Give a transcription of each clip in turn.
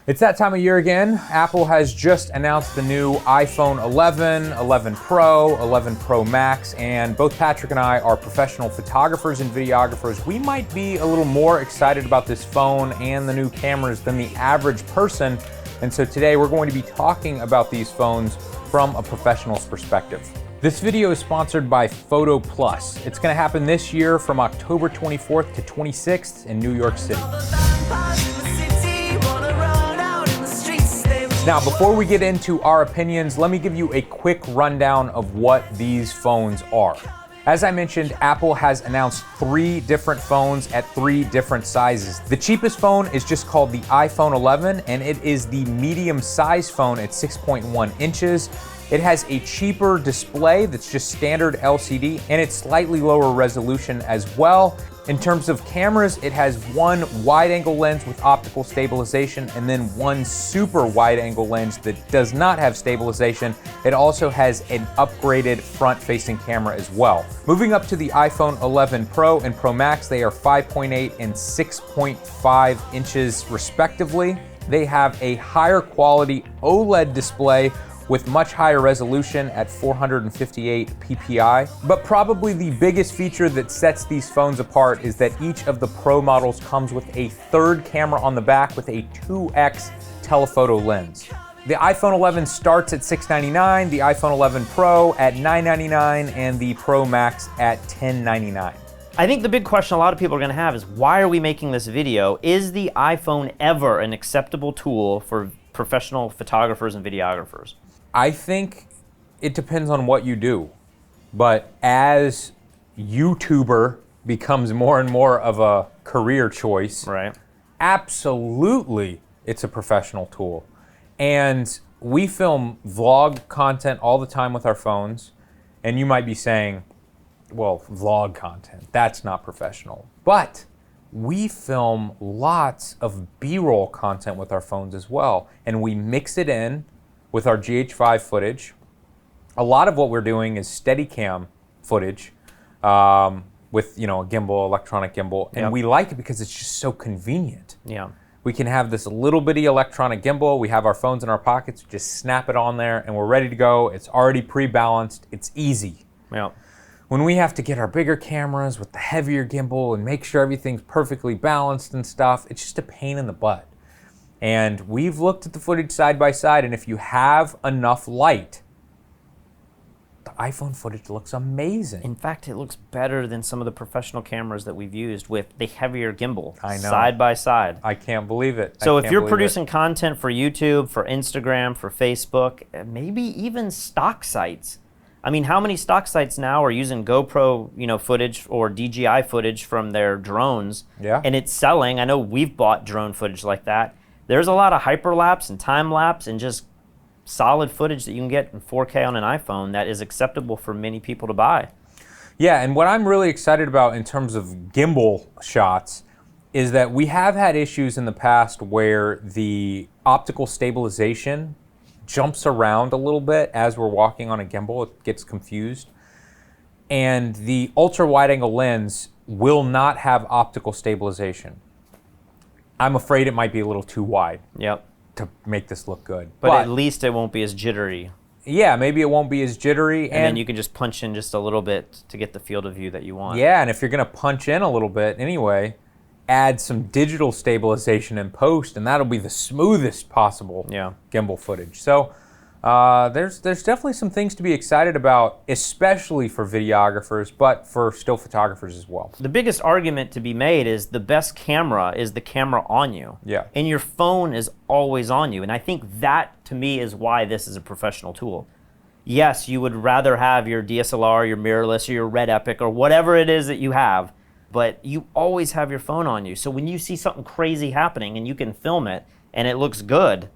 It's that time of year again. Apple has just announced the new iPhone 11, 11 Pro, 11 Pro Max, and both Patrick and I are professional photographers and videographers. We might be a little more excited about this phone and the new cameras than the average person, and so today we're going to be talking about these phones from a professional's perspective. This video is sponsored by Photo Plus. It's going to happen this year from October 24th to 26th in New York City. Now, before we get into our opinions, let me give you a quick rundown of what these phones are. As I mentioned, Apple has announced 3 different phones at 3 different sizes. The cheapest phone is just called the iPhone 11, and it is the medium size phone at 6.1 inches. It has a cheaper display that's just standard LCD, and it's slightly lower resolution as well. In terms of cameras, it has one wide-angle lens with optical stabilization and then one super wide-angle lens that does not have stabilization. It also has an upgraded front-facing camera as well. Moving up to the iPhone 11 Pro and Pro Max, they are 5.8 and 6.5 inches respectively. They have a higher quality OLED display with much higher resolution at 458 ppi. But probably the biggest feature that sets these phones apart is that each of the Pro models comes with a third camera on the back with a 2x telephoto lens. The iPhone 11 starts at $699, the iPhone 11 Pro at $999, and the Pro Max at $1099. I think the big question a lot of people are gonna have is, why are we making this video? Is the iPhone ever an acceptable tool for professional photographers and videographers? I think it depends on what you do, but as YouTuber becomes more and more of a career choice, right? Absolutely, it's a professional tool. And we film vlog content all the time with our phones, and you might be saying, well, vlog content, that's not professional. But we film lots of B-roll content with our phones as well, and we mix it in with our GH5 footage. A lot of what we're doing is Steadicam footage with, a gimbal, electronic gimbal, and we like it because it's just so convenient. Yeah. We can have this little bitty electronic gimbal, we have our phones in our pockets, just snap it on there, and we're ready to go. It's already pre-balanced, it's easy. Yeah. When we have to get our bigger cameras with the heavier gimbal and make sure everything's perfectly balanced and stuff, it's just a pain in the butt. And we've looked at the footage side by side, and if you have enough light, the iPhone footage looks amazing. In fact, it looks better than some of the professional cameras that we've used with the heavier gimbal. I know. Side by side. I can't believe it. So if you're producing content for YouTube, for Instagram, for Facebook, maybe even stock sites. I mean, how many stock sites now are using GoPro, footage or DJI footage from their drones? Yeah. And it's selling. I know we've bought drone footage like that. There's a lot of hyperlapse and time lapse and just solid footage that you can get in 4K on an iPhone that is acceptable for many people to buy. Yeah, and what I'm really excited about in terms of gimbal shots is that we have had issues in the past where the optical stabilization jumps around a little bit as we're walking on a gimbal. It gets confused. And the ultra wide angle lens will not have optical stabilization. I'm afraid it might be a little too wide to make this look good. But at least it won't be as jittery. Yeah, maybe it won't be as jittery. And then you can just punch in just a little bit to get the field of view that you want. Yeah, and if you're gonna punch in a little bit anyway, add some digital stabilization in post, and that'll be the smoothest possible gimbal footage. So there's definitely some things to be excited about, especially for videographers, but for still photographers as well. The biggest argument to be made is the best camera is the camera on you. Yeah. And your phone is always on you. And I think that, to me, is why this is a professional tool. Yes, you would rather have your DSLR, your mirrorless, or your Red Epic, or whatever it is that you have, but you always have your phone on you. So when you see something crazy happening and you can film it and it looks good,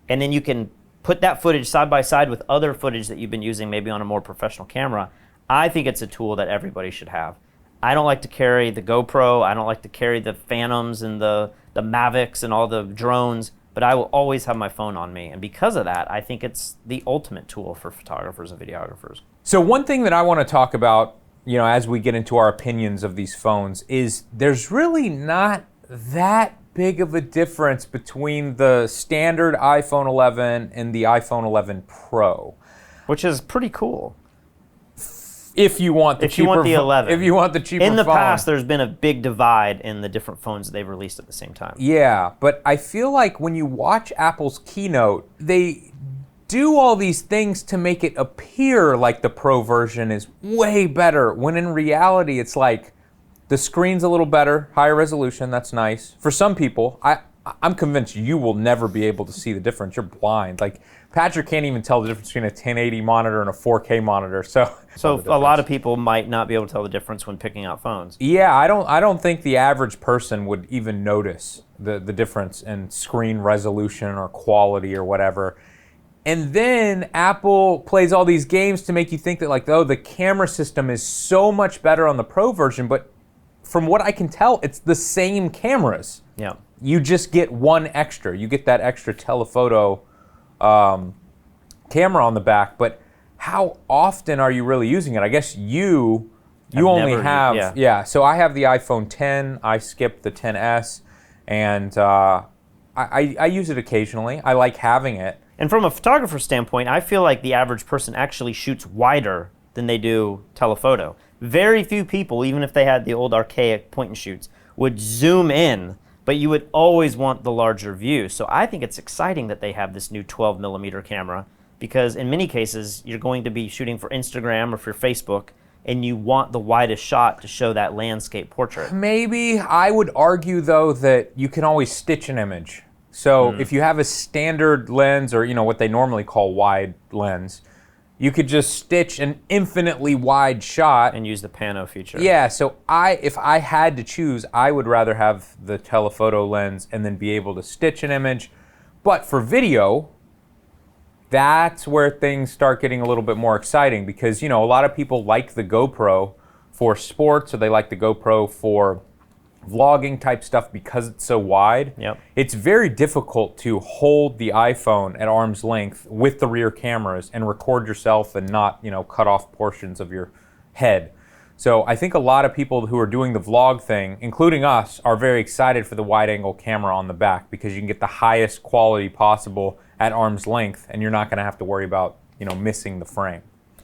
and then you can put that footage side by side with other footage that you've been using maybe on a more professional camera, I think it's a tool that everybody should have. I don't like to carry the GoPro, I don't like to carry the Phantoms and the Mavics and all the drones, but I will always have my phone on me. And because of that, I think it's the ultimate tool for photographers and videographers. So one thing that I want to talk about, as we get into our opinions of these phones, is there's really not that big of a difference between the standard iPhone 11 and the iPhone 11 Pro. Which is pretty cool. If you want the cheaper, you want the 11. If you want the cheaper In the phone. past, there's been a big divide in the different phones that they've released at the same time. Yeah, but I feel like when you watch Apple's keynote, they do all these things to make it appear like the Pro version is way better, when in reality it's like the screen's a little better, higher resolution, that's nice. For some people, I'm convinced you will never be able to see the difference. You're blind. Like, Patrick can't even tell the difference between a 1080 monitor and a 4K monitor. So a lot of people might not be able to tell the difference when picking out phones. Yeah, I don't think the average person would even notice the difference in screen resolution or quality or whatever. And then Apple plays all these games to make you think that, like, oh, the camera system is so much better on the Pro version, but from what I can tell, it's the same cameras. Yeah. You just get one extra. You get that extra telephoto camera on the back, but how often are you really using it? I guess you only have, yeah. So I have the iPhone 10. I skipped the 10s, and I use it occasionally. I like having it. And from a photographer standpoint, I feel like the average person actually shoots wider than they do telephoto. Very few people, even if they had the old archaic point and shoots, would zoom in, but you would always want the larger view. So I think it's exciting that they have this new 12mm camera, because in many cases, you're going to be shooting for Instagram or for Facebook, and you want the widest shot to show that landscape portrait. Maybe. I would argue, though, that you can always stitch an image. So if you have a standard lens, or what they normally call wide lens, you could just stitch an infinitely wide shot. And use the pano feature. Yeah, so if I had to choose, I would rather have the telephoto lens and then be able to stitch an image. But for video, that's where things start getting a little bit more exciting, because, a lot of people like the GoPro for sports, or they like the GoPro for vlogging type stuff because it's so wide. Yep. It's very difficult to hold the iPhone at arm's length with the rear cameras and record yourself and not, cut off portions of your head. So I think a lot of people who are doing the vlog thing, including us, are very excited for the wide angle camera on the back, because you can get the highest quality possible at arm's length, and you're not going to have to worry about, missing the frame.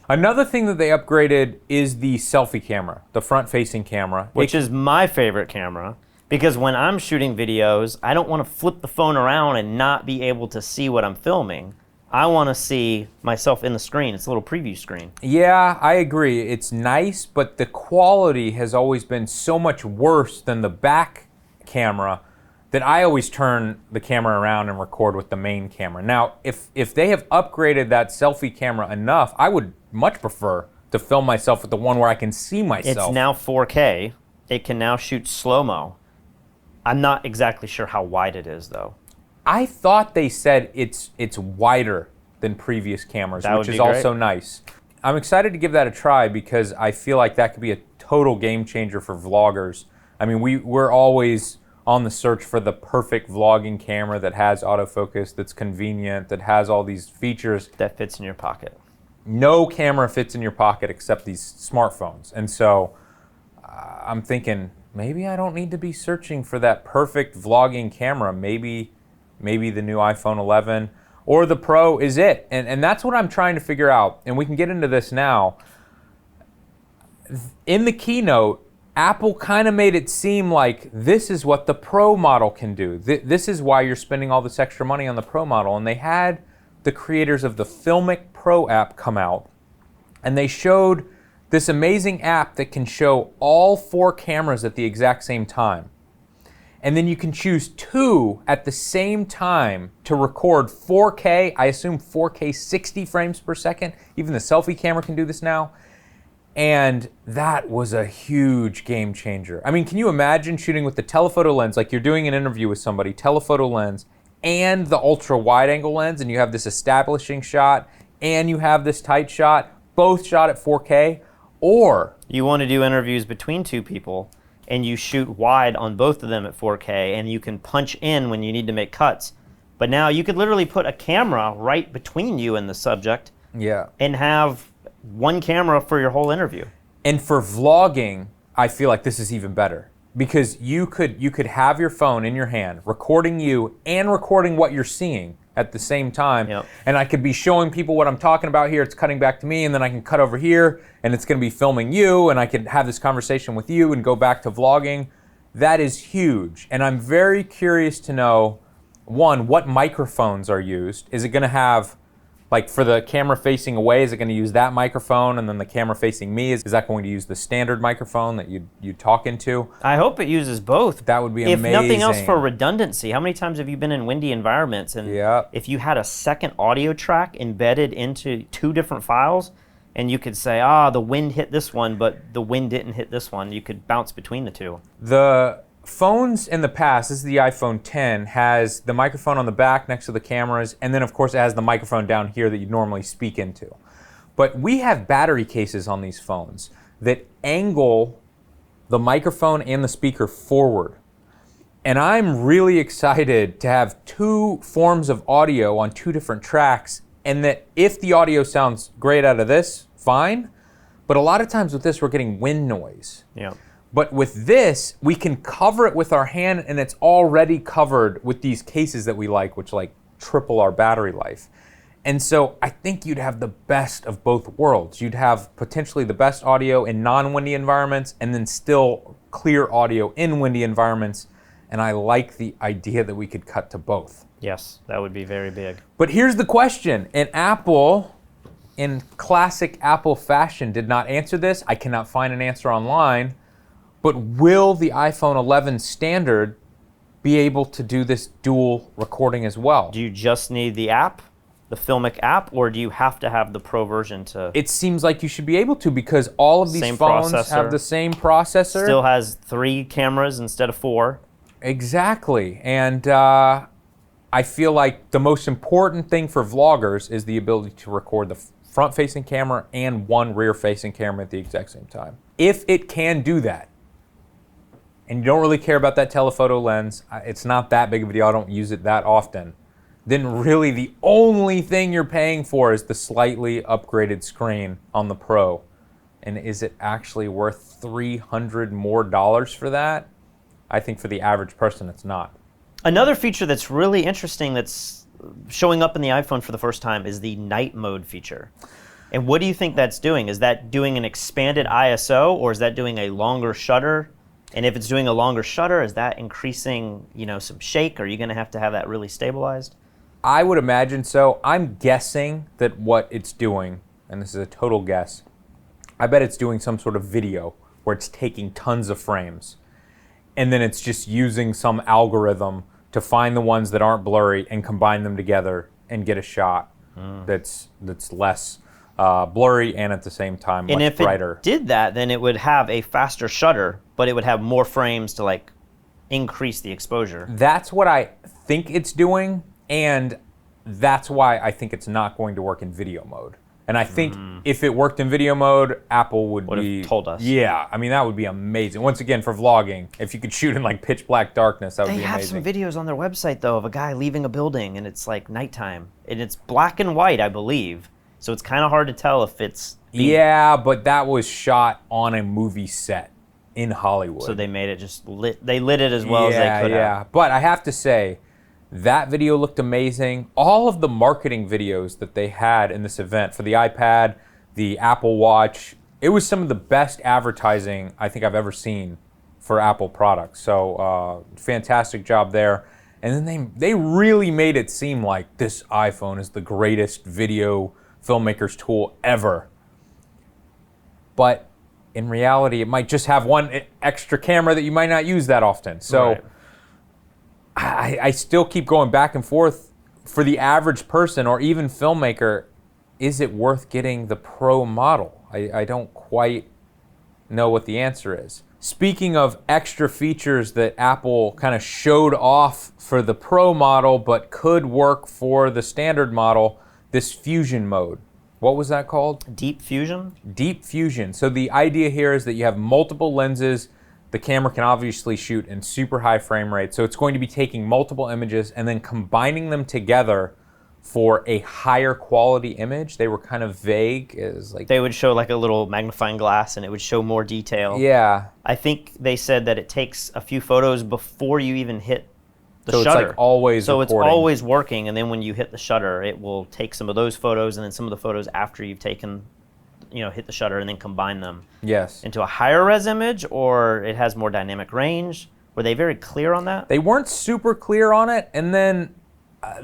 Another thing that they upgraded is the selfie camera, the front-facing camera. Which is my favorite camera, because when I'm shooting videos, I don't want to flip the phone around and not be able to see what I'm filming. I want to see myself in the screen. It's a little preview screen. Yeah, I agree. It's nice, but the quality has always been so much worse than the back camera that I always turn the camera around and record with the main camera. Now, if they have upgraded that selfie camera enough, I would much prefer to film myself with the one where I can see myself. It's now 4K. It can now shoot slow-mo. I'm not exactly sure how wide it is, though. I thought they said it's wider than previous cameras, which is also nice. I'm excited to give that a try, because I feel like that could be a total game changer for vloggers. I mean, we're always on the search for the perfect vlogging camera that has autofocus, that's convenient, that has all these features. That fits in your pocket. No camera fits in your pocket except these smartphones. And so I'm thinking, maybe I don't need to be searching for that perfect vlogging camera. Maybe the new iPhone 11 or the Pro is it. And that's what I'm trying to figure out. And we can get into this now. In the keynote, Apple kind of made it seem like this is what the Pro model can do. This is why you're spending all this extra money on the Pro model. And they had the creators of the Filmic Pro app come out, and they showed this amazing app that can show all 4 cameras at the exact same time. And then you can choose 2 at the same time to record 4K, I assume 4K 60 frames per second. Even the selfie camera can do this now. And that was a huge game changer. I mean, can you imagine shooting with the telephoto lens, like you're doing an interview with somebody, telephoto lens, and the ultra wide angle lens, and you have this establishing shot, and you have this tight shot, both shot at 4K? Or you want to do interviews between 2 people, and you shoot wide on both of them at 4K, and you can punch in when you need to make cuts. But now you could literally put a camera right between you and the subject, and have one camera for your whole interview. And for vlogging, I feel like this is even better, because you could have your phone in your hand recording you and recording what you're seeing at the same time. Yep. And I could be showing people what I'm talking about here, it's cutting back to me, and then I can cut over here and it's going to be filming you, and I can have this conversation with you and go back to vlogging. That is huge. And I'm very curious to know, one, what microphones are used. Is it going to have, like for the camera facing away, is it going to use that microphone, and then the camera facing me, is that going to use the standard microphone that you talk into? I hope it uses both. That would be amazing. If nothing else, for redundancy. How many times have you been in windy environments, and if you had a second audio track embedded into 2 different files, and you could say, the wind hit this one, but the wind didn't hit this one, you could bounce between the 2. The phones in the past, this is the iPhone 10, has the microphone on the back next to the cameras, and then of course it has the microphone down here that you normally speak into. But we have battery cases on these phones that angle the microphone and the speaker forward. And I'm really excited to have 2 forms of audio on 2 different tracks, and that if the audio sounds great out of this, fine. But a lot of times with this, we're getting wind noise. Yeah. But with this, we can cover it with our hand, and it's already covered with these cases that we like, which like triple our battery life. And so I think you'd have the best of both worlds. You'd have potentially the best audio in non-windy environments, and then still clear audio in windy environments. And I like the idea that we could cut to both. Yes, that would be very big. But here's the question, and Apple, in classic Apple fashion, did not answer this. I cannot find an answer online. But will the iPhone 11 standard be able to do this dual recording as well? Do you just need the app, the Filmic app, or do you have to have the Pro version to? It seems like you should be able to, because all of these phones have the same processor. Still has 3 cameras instead of 4. Exactly. And I feel like the most important thing for vloggers is the ability to record the front-facing camera and 1 rear-facing camera at the exact same time. If it can do that, and you don't really care about that telephoto lens, it's not that big of a deal, I don't use it that often, then really the only thing you're paying for is the slightly upgraded screen on the Pro. And is it actually worth $300 more for that? I think for the average person, it's not. Another feature that's really interesting that's showing up in the iPhone for the first time is the night mode feature. And what do you think that's doing? Is that doing an expanded ISO, or is that doing a longer shutter? And if it's doing a longer shutter, is that increasing, some shake? Are you going to have that really stabilized? I would imagine so. I'm guessing that what it's doing, and this is a total guess, I bet it's doing some sort of video where it's taking tons of frames, and then it's just using some algorithm to find the ones that aren't blurry and combine them together and get a shot that's less blurry and at the same time much brighter. And if it did that, then it would have a faster shutter, but it would have more frames to increase the exposure. That's what I think it's doing, and that's why I think it's not going to work in video mode. And I think if it worked in video mode, Apple would have told us. Yeah, I mean, that would be amazing. Once again, for vlogging, if you could shoot in pitch black darkness, that would be amazing. They have some videos on their website, though, of a guy leaving a building, and it's nighttime. And it's black and white, I believe. So it's kind of hard to tell if it's... Yeah, but that was shot on a movie set in Hollywood. So they made it just lit. They lit it as well as they could have. But I have to say, that video looked amazing. All of the marketing videos that they had in this event for the iPad, the Apple Watch, it was some of the best advertising I think I've ever seen for Apple products. So fantastic job there. And then they really made it seem like this iPhone is the greatest video filmmaker's tool ever. But in reality, it might just have 1 extra camera that you might not use that often. So right. I still keep going back and forth. For the average person or even filmmaker, is it worth getting the Pro model? I don't quite know what the answer is. Speaking of extra features that Apple kind of showed off for the Pro model but could work for the standard model, this fusion mode. What was that called? Deep Fusion? Deep Fusion. So the idea here is that you have multiple lenses. The camera can obviously shoot in super high frame rate. So it's going to be taking multiple images and then combining them together for a higher quality image. They were kind of vague. It was like, They would show like a little magnifying glass and it would show more detail. yeah. I think they said that it takes a few photos before you even hit the So shutter. it's like always So recording. it's always working, and then when you hit the shutter, it will take some of those photos and then some of the photos after you've taken, hit the shutter and then combine them Yes. into a higher res image, or it has more dynamic range. Were they very clear on that? They weren't super clear on it, and then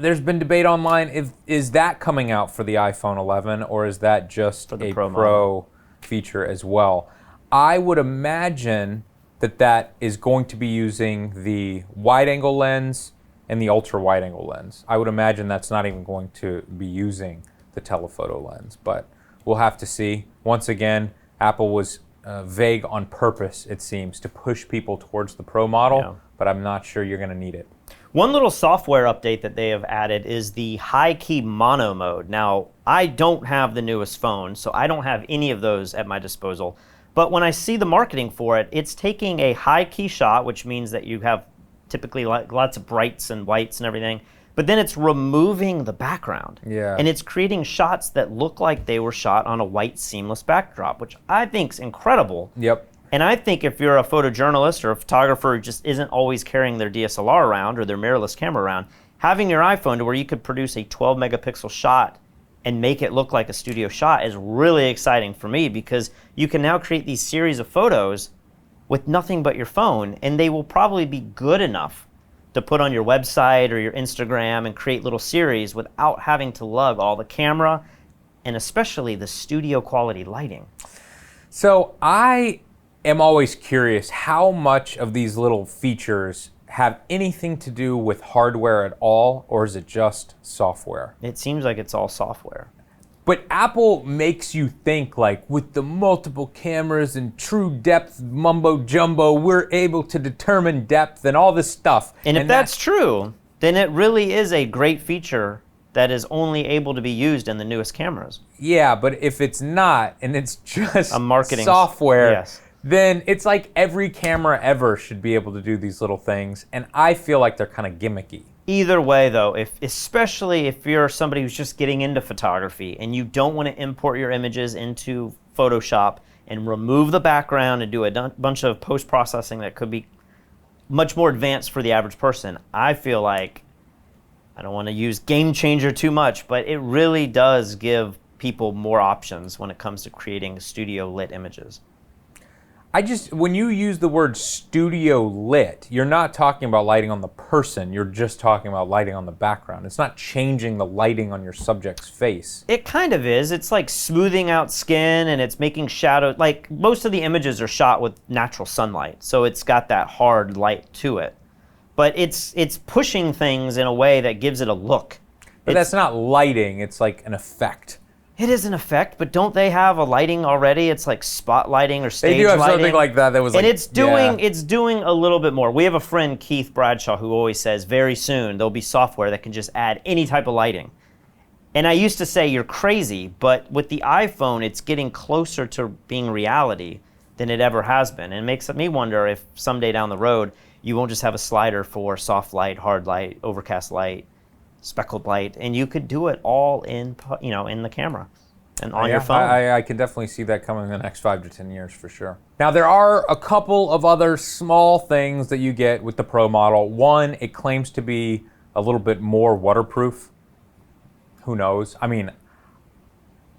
there's been debate online, is that coming out for the iPhone 11, or is that just For the a Pro Pro feature as well? I would imagine that is going to be using the wide-angle lens and the ultra-wide-angle lens. I would imagine that's not even going to be using the telephoto lens, but we'll have to see. Once again, Apple was vague on purpose, it seems, to push people towards the Pro model, Yeah. but I'm not sure you're going to need it. One little software update that they have added is the Heike Mono mode. Now, I don't have the newest phone, so I don't have any of those at my disposal. But when I see the marketing for it, it's taking a high key shot, which means that you have typically lots of brights and whites and everything, but then it's removing the background. Yeah. And it's creating shots that look like they were shot on a white seamless backdrop, which I think is incredible. Yep. And I think if you're a photojournalist or a photographer who just isn't always carrying their DSLR around or their mirrorless camera around, having your iPhone to where you could produce a 12 megapixel shot and make it look like a studio shot is really exciting for me, because you can now create these series of photos with nothing but your phone, and they will probably be good enough to put on your website or your Instagram and create little series without having to lug all the camera and especially the studio quality lighting. So I am always curious how much of these little features have anything to do with hardware at all, or is it just software? It seems like it's all software. But Apple makes you think like, with the multiple cameras and true depth mumbo jumbo, we're able to determine depth and all this stuff. And if that's true, then it really is a great feature that is only able to be used in the newest cameras. Yeah, but if it's not, and it's just A marketing software, yes. then it's like every camera ever should be able to do these little things, and I feel like they're kind of gimmicky. Either way, though, especially if you're somebody who's just getting into photography and you don't want to import your images into Photoshop and remove the background and do a bunch of post-processing that could be much more advanced for the average person, I feel like, I don't want to use game changer too much, but it really does give people more options when it comes to creating studio lit images. When you use the word studio lit, you're not talking about lighting on the person, you're just talking about lighting on the background. It's not changing the lighting on your subject's face. It kind of is. It's like smoothing out skin, and it's making shadow. Like, most of the images are shot with natural sunlight, so it's got that hard light to it. But it's pushing things in a way that gives it a look. But that's not lighting, it's like an effect. It is an effect, but don't they have a lighting already? It's like spotlighting or stage lighting. They do have something like that was like, and it's doing a little bit more. We have a friend, Keith Bradshaw, who always says very soon there'll be software that can just add any type of lighting. And I used to say you're crazy, but with the iPhone, it's getting closer to being reality than it ever has been. And it makes me wonder if someday down the road, you won't just have a slider for soft light, hard light, overcast light, speckled light, and you could do it all in the camera and on your phone. I can definitely see that coming in the next 5 to 10 years for sure. Now there are a couple of other small things that you get with the Pro model. One, it claims to be a little bit more waterproof. Who knows? I mean,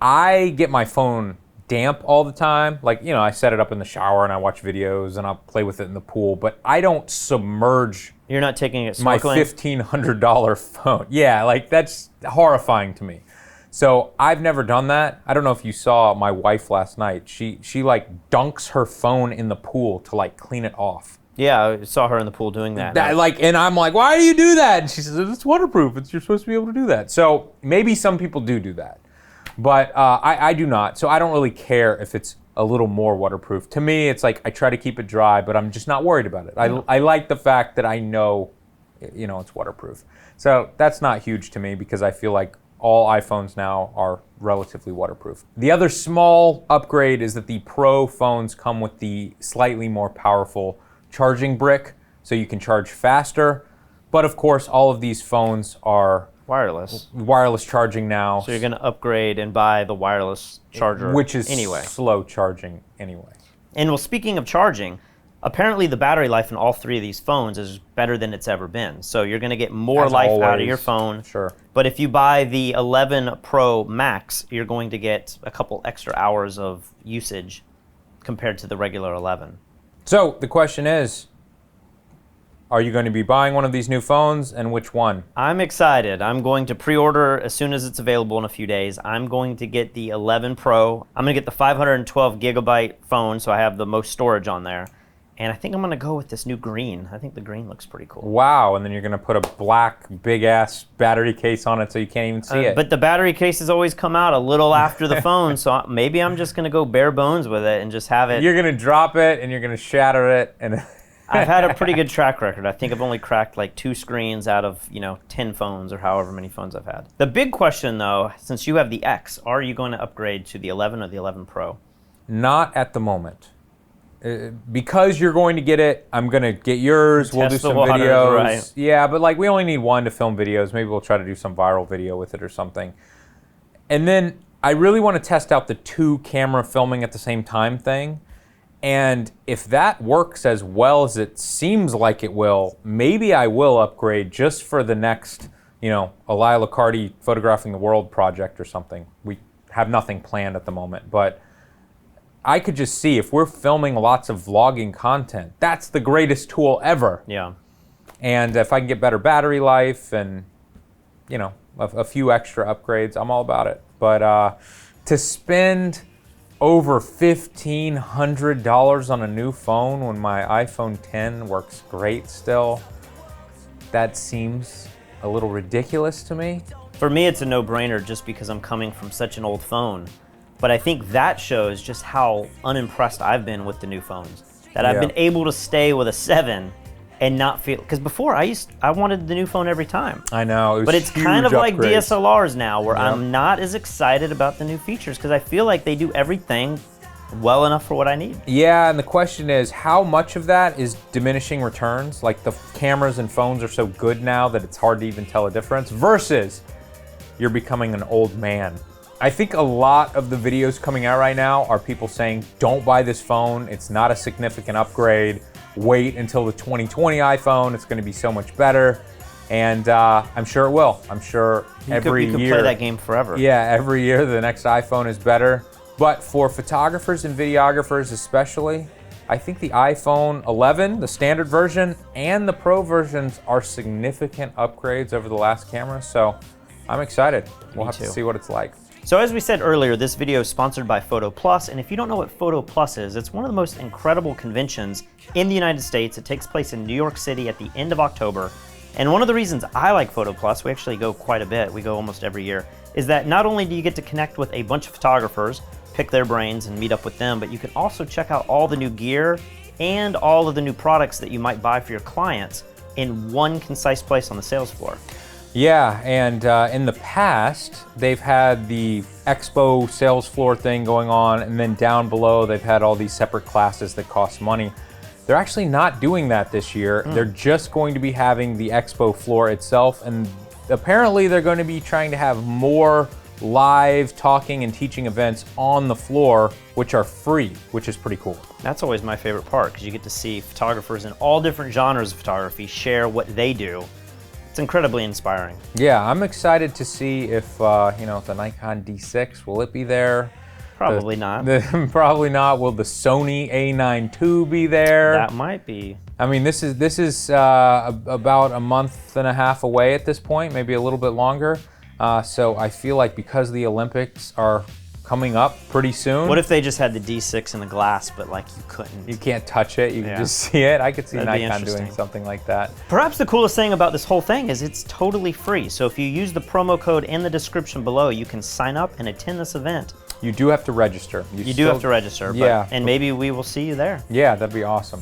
I get my phone damp all the time. Like, I set it up in the shower and I watch videos and I'll play with it in the pool, but I don't submerge You're not taking it my snorkeling? $1,500 phone. Yeah, like that's horrifying to me. So I've never done that. I don't know if you saw my wife last night. She like dunks her phone in the pool to like clean it off. Yeah, I saw her in the pool doing that. And I'm like, why do you do that? And she says, it's waterproof. You're supposed to be able to do that. So maybe some people do that. But I do not. So I don't really care if it's a little more waterproof. To me, it's like I try to keep it dry, but I'm just not worried about it. I like the fact that I know, it's waterproof. So that's not huge to me because I feel like all iPhones now are relatively waterproof. The other small upgrade is that the Pro phones come with the slightly more powerful charging brick, so you can charge faster. But of course, all of these phones are wireless charging now. So you're going to upgrade and buy the wireless charger, which is anyway. Slow charging anyway. And well, speaking of charging, apparently the battery life in all three of these phones is better than it's ever been. So you're going to get more As life out of always. your phone. Sure. But if you buy the 11 Pro Max, you're going to get a couple extra hours of usage compared to the regular 11. So the question is, are you going to be buying one of these new phones, and which one? I'm excited. I'm going to pre-order as soon as it's available in a few days. I'm going to get the 11 Pro. I'm going to get the 512 gigabyte phone, so I have the most storage on there. And I think I'm going to go with this new green. I think the green looks pretty cool. Wow, and then you're going to put a black, big-ass battery case on it so you can't even see it. But the battery cases always come out a little after the phone, so maybe I'm just going to go bare bones with it and just have it. You're going to drop it, and you're going to shatter it, and... I've had a pretty good track record. I think I've only cracked like 2 screens out of 10 phones or however many phones I've had. The big question though, since you have the X, are you going to upgrade to the 11 or the 11 Pro? Not at the moment. Because you're going to get it, I'm going to get yours. We'll do some videos. Right. Yeah, but like we only need one to film videos. Maybe we'll try to do some viral video with it or something. And then I really want to test out the 2 camera filming at the same time thing. And if that works as well as it seems like it will, maybe I will upgrade just for the next, Elia Licardi Photographing the World project or something. We have nothing planned at the moment, but I could just see if we're filming lots of vlogging content, that's the greatest tool ever. Yeah. And if I can get better battery life and, a few extra upgrades, I'm all about it. But to spend over $1,500 on a new phone when my iPhone 10 works great still, that seems a little ridiculous to me. For me, it's a no-brainer just because I'm coming from such an old phone. But I think that shows just how unimpressed I've been with the new phones. That I've been able to stay with a 7 and not feel, because before I wanted the new phone every time. I know, but it's kind of like upgrades. DSLRs now, where I'm not as excited about the new features because I feel like they do everything well enough for what I need. Yeah, and the question is, how much of that is diminishing returns? Like the cameras and phones are so good now that it's hard to even tell a difference, versus you're becoming an old man. I think a lot of the videos coming out right now are people saying, don't buy this phone, it's not a significant upgrade. Wait until the 2020 iPhone, it's going to be so much better. And I'm sure it will. I'm sure every year. You could play that game forever. Yeah, every year the next iPhone is better. But for photographers and videographers especially, I think the iPhone 11, the standard version, and the Pro versions are significant upgrades over the last camera. So I'm excited. We'll have to see what it's like. So as we said earlier, this video is sponsored by Photo Plus, and if you don't know what Photo Plus is, it's one of the most incredible conventions in the United States. It takes place in New York City at the end of October. And one of the reasons I like Photo Plus, we actually go quite a bit, we go almost every year, is that not only do you get to connect with a bunch of photographers, pick their brains and meet up with them, but you can also check out all the new gear and all of the new products that you might buy for your clients in one concise place on the sales floor. Yeah, and in the past, they've had the expo sales floor thing going on, and then down below, they've had all these separate classes that cost money. They're actually not doing that this year. They're just going to be having the expo floor itself, and apparently they're going to be trying to have more live talking and teaching events on the floor, which are free, which is pretty cool. That's always my favorite part, because you get to see photographers in all different genres of photography share what they do. It's incredibly inspiring. Yeah, I'm excited to see if, the Nikon D6, will it be there? Probably not. Probably not. Will the Sony A9 II be there? That might be. I mean, this is about a month and a half away at this point, maybe a little bit longer. So I feel like because the Olympics are coming up pretty soon. What if they just had the D6 in the glass, but like you couldn't? You can't touch it, you can just see it. I could see That'd be Nikon doing something like that. Perhaps the coolest thing about this whole thing is it's totally free. So if you use the promo code in the description below, you can sign up and attend this event. You do have to register. You do have to register, but, and maybe we will see you there. Yeah, that'd be awesome.